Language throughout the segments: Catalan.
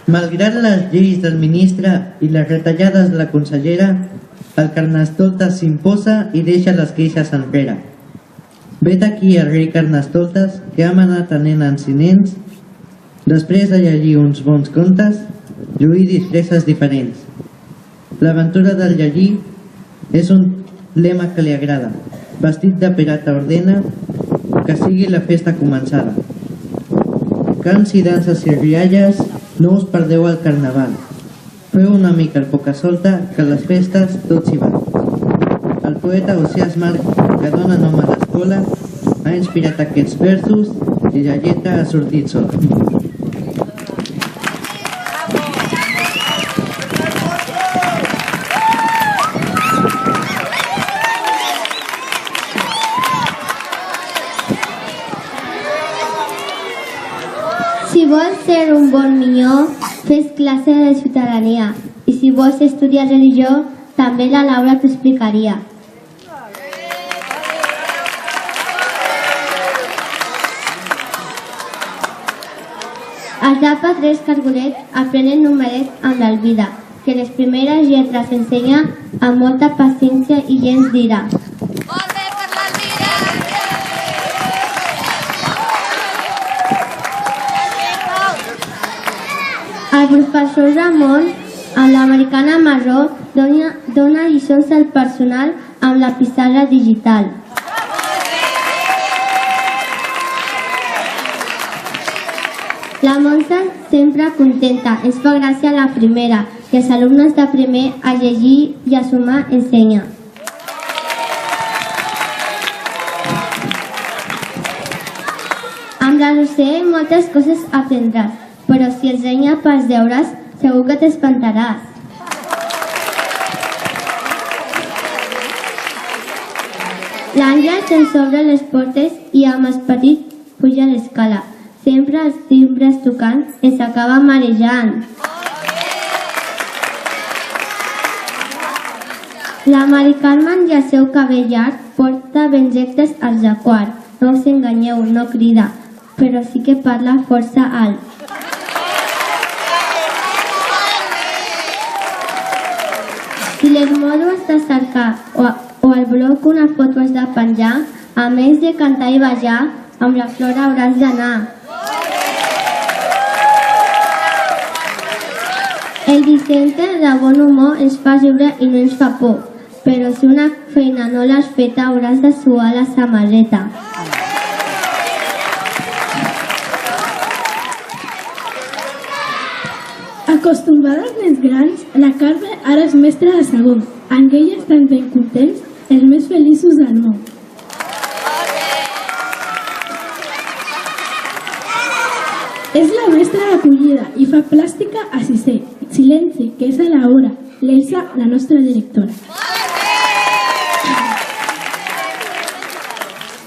Malgrat les lleis del ministre i les retallades de la consellera, el Carnestoltes s'imposa i deixa les queixes enrere. Vet aquí el rei Carnestoltes, que ha manat a nens i nens, després de llegir uns bons contes, lluir disfresses diferents. L'aventura del llegir és un lema que li agrada. Vestit de pirata ordena que sigui la festa començada. Cants i danses i rialles, no us perdeu el carnaval. Feu una mica el poca solta, que a les festes tot s'hi va. El poeta Oceà Marc, que dona nom a l'escola, ha inspirat aquests versos i la lletra ha sortit sola. Si vols ser un bon minyó, fes classe de ciutadania. I si vols estudiar religió, també la Laura t'ho explicaria. Els d'APA3 Cargolet aprenen numeret amb l'Alvida, que les primeres lletres ensenya amb molta paciència i gens dirà. El professor Ramon, amb l'americana marró, dona lliçons al personal amb la pissarra digital. La Montse, sempre contenta, ens fa gràcia la primera, que els alumnes de primer a llegir i a sumar ensenya. Amb la Roser moltes coses aprendràs, però si ensenya pels deures, segur que t'espantaràs. L'Àngel se'ns obre les portes i amb esperit puja l'escala. Sempre els timbres tocant ens acaba marejant. La Mari Carmen i el seu cabell llarg porta benjectes als de quart. No us enganyeu, no crida, però sí que parla força alt. Si l'Edmodo has de cercar o al bloc una foto has de penjar, a més de cantar i ballar, amb la Flora hauràs d'anar. El Vicente de bon humor ens fa riure i no ens fa por, però si una feina no l'has feta hauràs de suar la samarreta. Acostumades nens grans, la Carme ara és mestra de segon. Amb ella estan ben contents, els més feliços del món. És la mestra d'acollida i fa plàstica a sisè. Silenci, que és a l'hora. L'Elsa, la nostra directora.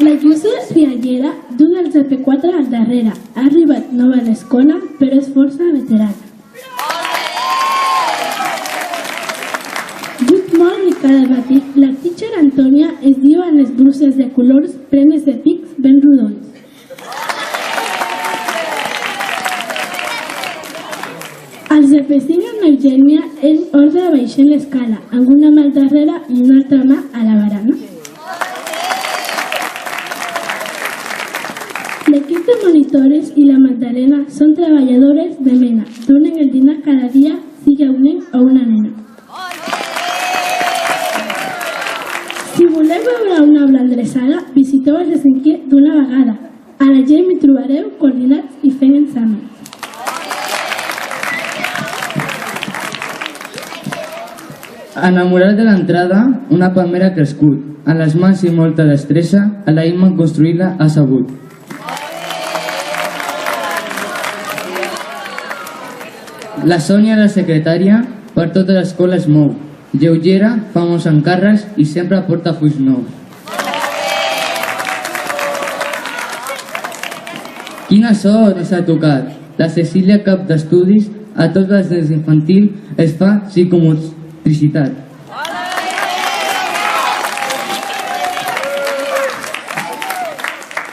La Lluïsa Riallera du dels EP4 al darrere. Ha arribat nova a l'escola, però és força veterana. Molt rica del matí, la teacher Antònia es diu en les bruses de colors plenes de pics ben rodons. Els de P5 amb Eugènia és ordre de baixar l'escala, amb una mà al darrere i una altra mà a la barana. L'equip de monitores i la Magdalena són treballadores de mena, donen el dinar cada dia, sigui un nen o una nena. Si voleu veure una aula endreçada, visiteu el Desenquier d'una vegada. A la gent hi trobareu coordinats i fent exàmens. Enamorat de l'entrada, una palmera ha crescut. A les mans i molta destressa, a la Imma construir-la ha sabut. La Sònia, la secretària, per tota l'escola es mou. Lleugera, fa molts encàrrecs i sempre porta fulls nous. Quina sort ens ha tocat! La Cecília, cap d'estudis, a tots els nens infantil es fa psicomotricitat.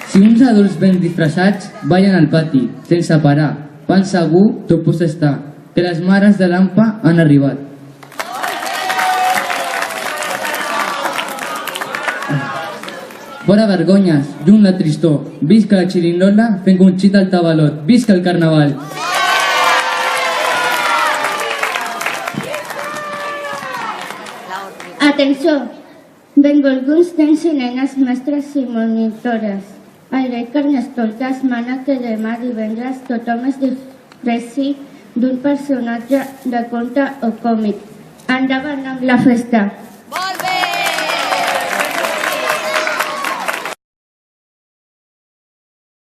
Si uns adults ben disfressats ballen al pati, sense parar, pan segur, tu pots estar. que les mares de l'AMPA han arribat. Fora vergonyes, llum la tristor, visca la xirinola fent conxita al tabalot, visca el carnaval! Atenció! Benvolguts nens i nenes, mestres i monitores. El rei Carnestoltes mana que demà divendres tothom es disfressi d'un personatge de conte o còmic. Endavant amb la festa!